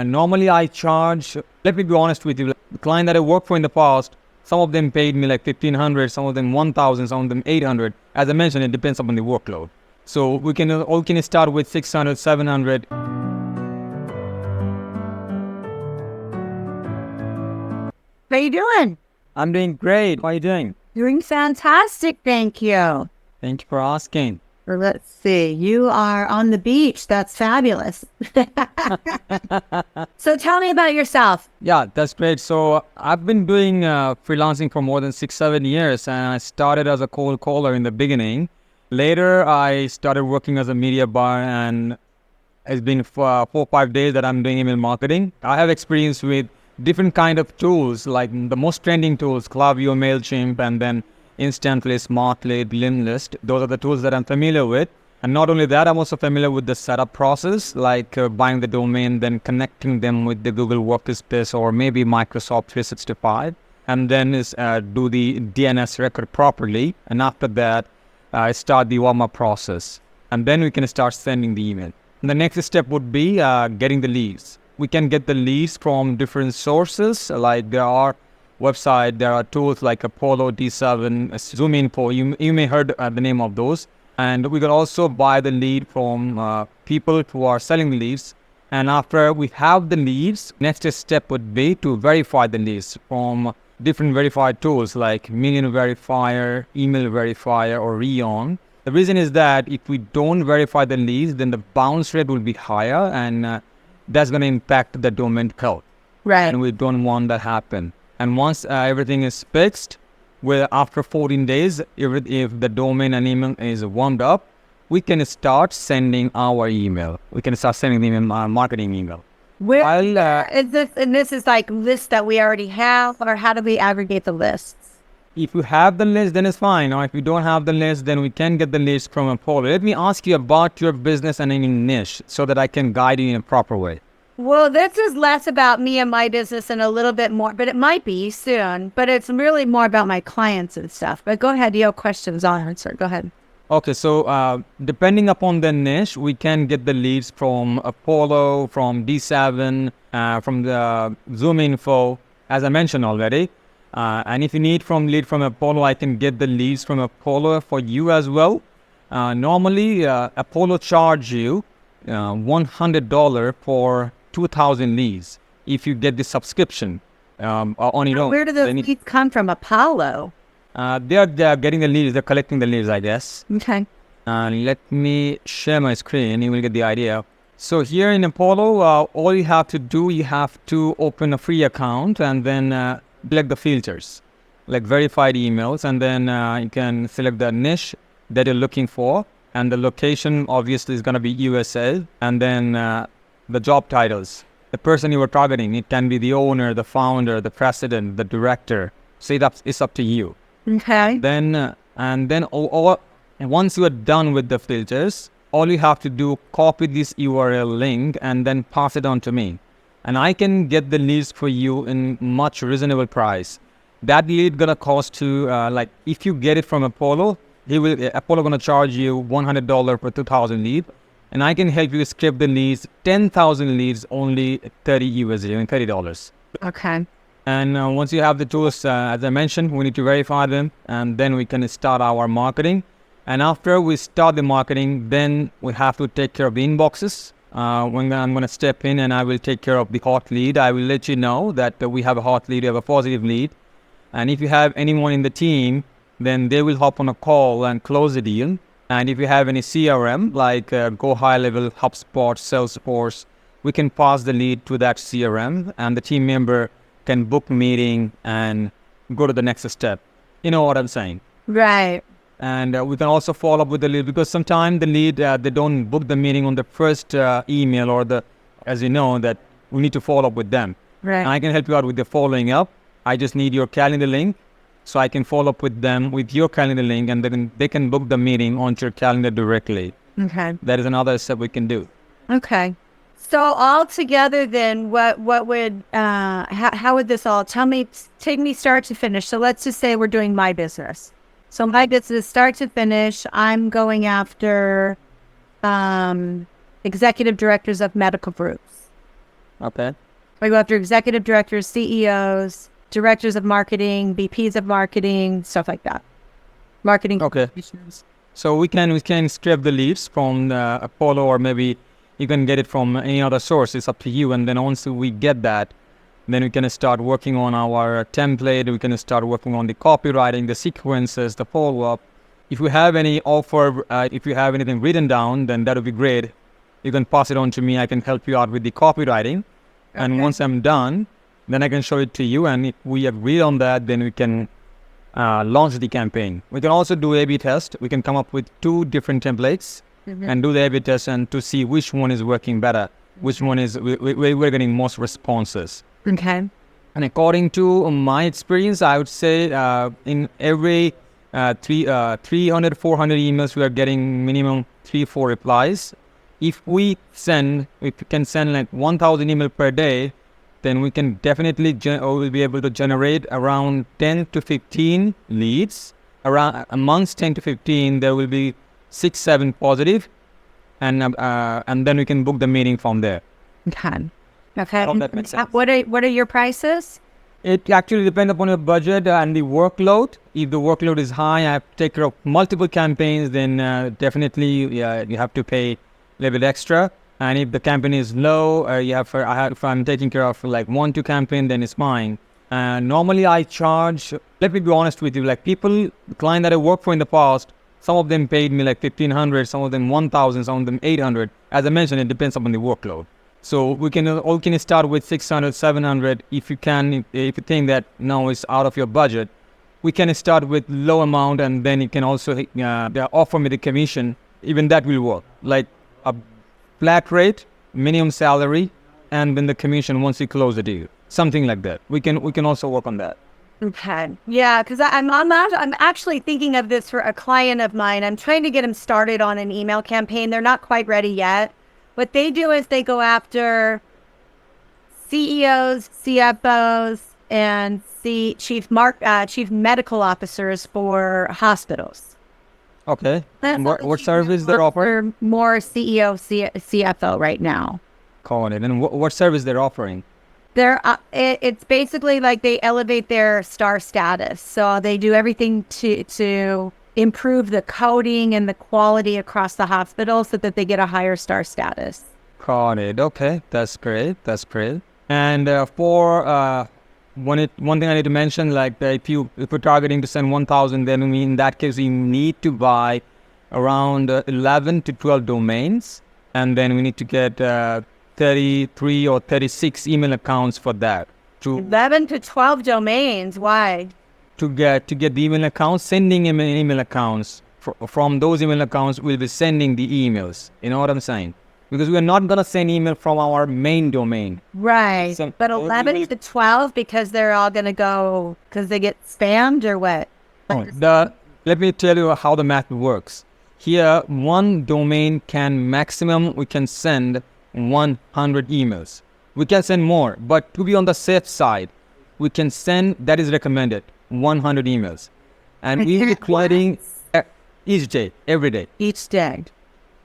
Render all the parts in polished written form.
Normally I charge, let me be honest with you, the client that I worked for in the past, some of them paid me like 1,500, some of them 1,000, some of them 800. As I mentioned, it depends upon the workload. So we can start with 600, 700. How you doing? I'm doing great. How are you doing? Doing fantastic, thank you. Thank you for asking. Let's see. You are on the beach. That's fabulous. So tell me about yourself. Yeah, that's great. So I've been doing freelancing for more than 6, 7 years, and I started as a cold caller in the beginning. Later, I started working as a media buyer, and it's been 4 or 5 days that I'm doing email marketing. I have experience with different kind of tools, like the most trending tools, Klaviyo, MailChimp, and then Instantly, Smartly, Limlist. Those are the tools that I'm familiar with. And not only that, I'm also familiar with the setup process, like buying the domain, then connecting them with the Google Workspace or maybe Microsoft 365, and then do the DNS record properly. And after that, start the warm-up process. And then we can start sending the email. And the next step would be getting the leads. We can get the leads from different sources, like there are tools like Apollo, D7, ZoomInfo. You may heard the name of those. And we can also buy the lead from people who are selling the leads. And after we have the leads, next step would be to verify the leads from different verified tools like Million Verifier, Email Verifier, or Reon. The reason is that if we don't verify the leads, then the bounce rate will be higher, and that's going to impact the domain health. Right. And we don't want that happen. And once everything is fixed, after 14 days, if the domain and email is warmed up, we can start sending our email. We can start sending the email, marketing email. Where is this? And this is like lists that we already have, or how do we aggregate the lists? If you have the list, then it's fine. Or if you don't have the list, then we can get the list from Apollo. Let me ask you about your business and any niche so that I can guide you in a proper way. Well, this is less about me and my business and a little bit more, but it might be soon. But it's really more about my clients and stuff. But go ahead. You have questions, I'll answer. Go ahead. Okay, so depending upon the niche, we can get the leads from Apollo, from D7, from the ZoomInfo, as I mentioned already. And if you need lead from Apollo, I can get the leads from Apollo for you as well. Normally, Apollo charge you $100 for 2,000 leads if you get the subscription on your own. Where do the leads come from? Apollo? They are getting the leads. They're collecting the leads, I guess. Okay. Let me share my screen. You will get the idea. So here in Apollo, all you have to do, you have to open a free account and then select the filters, like verified emails, and then you can select the niche that you're looking for, and the location obviously is going to be USA, and then the job titles, the person you are targeting. It can be the owner, the founder, the president, the director. So it's up to you. Okay. Then and once you are done with the filters, all you have to do, copy this URL link and then pass it on to me, and I can get the leads for you in much reasonable price. That lead gonna cost you like if you get it from Apollo, Apollo gonna charge you $100 for 2,000 lead, and I can help you scrape the leads, 10,000 leads, only $30 and $30. Okay. And once you have the tools, as I mentioned, we need to verify them, and then we can start our marketing. And after we start the marketing, then we have to take care of the inboxes. When I'm going to step in and I will take care of the hot lead. I will let you know that we have a hot lead, we have a positive lead. And if you have anyone in the team, then they will hop on a call and close the deal. And if you have any CRM, like Go High Level, HubSpot, Salesforce, we can pass the lead to that CRM, and the team member can book meeting and go to the next step. You know what I'm saying? Right. And we can also follow up with the lead, because sometimes the lead, they don't book the meeting on the first email, or as you know, that we need to follow up with them. Right. And I can help you out with the following up. I just need your calendar link, so I can follow up with them with your calendar link, and then they can book the meeting onto your calendar directly. Okay. That is another step we can do. Okay. So all together then, what would, how would this all, take me start to finish. So let's just say we're doing my business. So my business start to finish, I'm going after executive directors of medical groups. Okay. We go after executive directors, CEOs, directors of marketing, VPs of marketing, stuff like that. Marketing. Okay. So we can scrape the leads from the Apollo, or maybe you can get it from any other source. It's up to you. And then once we get that, then we can start working on our template. We can start working on the copywriting, the sequences, the follow-up. If you have any offer, if you have anything written down, then that would be great. You can pass it on to me. I can help you out with the copywriting. And once I'm done, then I can show it to you. And if we agree on that, then we can launch the campaign. We can also do A/B test. We can come up with 2 different templates and do the A/B test and to see which one is working better, which one is we're getting most responses. Okay. And according to my experience, I would say in every 300, 400 emails, we are getting minimum 3-4 replies. If we can send like 1,000 emails per day, then we can definitely we'll be able to generate around 10 to 15 leads. Around amongst 10 to 15, there will be 6-7 positive, and then we can book the meeting from there. Okay. Okay. I hope that makes sense. What are your prices? It actually depends upon your budget and the workload. If the workload is high, I have to take care of multiple campaigns, then definitely you have to pay a little bit extra. And if the campaign is low, if I'm taking care of like 1-2 campaign, then it's fine. Normally I charge, let me be honest with you, like the client that I worked for in the past, some of them paid me like 1,500, some of them 1,000, some of them 800. As I mentioned, it depends upon the workload. So we can start with 600, 700. If you think that now it's out of your budget, we can start with low amount, and then you can also offer me the commission. Even that will work. Like a flat rate, minimum salary, and then the commission once you close the deal. Something like that. We can also work on that. Okay. Yeah, because I'm actually thinking of this for a client of mine. I'm trying to get them started on an email campaign. They're not quite ready yet. What they do is they go after CEOs, CFOs, and chief medical officers for hospitals. Okay. What service they're offering? More CEO, CFO right now. Got it. And what service they're offering? It's basically like they elevate their star status. So they do everything to improve the coding and the quality across the hospital so that they get a higher star status. Got it. Okay, that's great. And for one thing I need to mention, like if we're targeting to send 1,000, then in that case we need to buy around 11 to 12 domains, and then we need to get 33 or 36 email accounts for that. 11 to 12 domains. Why? To get the email accounts, sending email accounts. From those email accounts, we'll be sending the emails. You know what I'm saying? Because we're not going to send email from our main domain. Right. But 11 to 12 because they're all going to go because they get spammed or what? Let me tell you how the math works. Here, one domain we can send 100 emails. We can send more, but to be on the safe side, we can send, that is recommended, 100 emails. And we'll be creating each day, every day. Each day.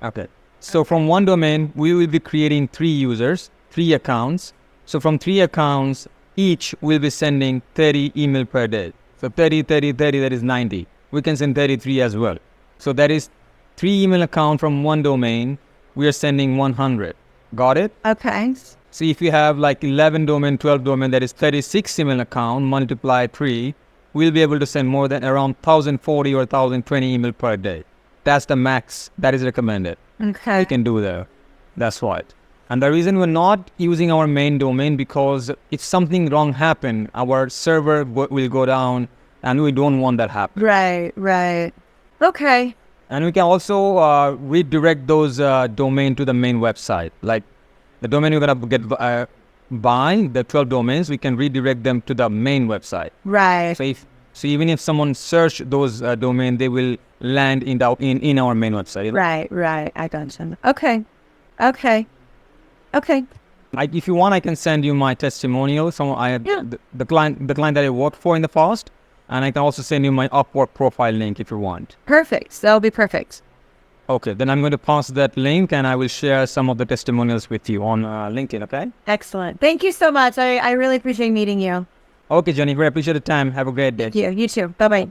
Okay. So from one domain, we will be creating 3 users, 3 accounts. So from 3 accounts, each will be sending 30 email per day. So 30, that is 90. We can send 33 as well. So that is 3 email account from one domain. We are sending 100. Got it? Okay. So if you have like 11 domain, 12 domain, that is 36 email account, multiply 3, we'll be able to send more than around 1,040 or 1,020 email per day. That's the max that is recommended. Okay. You can do there. That's what. And the reason we're not using our main domain, because if something wrong happen, our server will go down, and we don't want that happen. Right. Okay. And we can also redirect those domain to the main website. Like the domain you're going to get buy, the 12 domains, we can redirect them to the main website. Right. So even if someone search those domain, they will land in our main website. Right. I got you. Okay. Like if you want, I can send you my testimonial. The client that I worked for in the past, and I can also send you my Upwork profile link if you want. Perfect. That'll be perfect. Okay, then I'm going to pass that link and I will share some of the testimonials with you on LinkedIn, okay? Excellent. Thank you so much. I really appreciate meeting you. Okay, Jennifer, I appreciate the time. Have a great day. Thank you. You too. Bye-bye.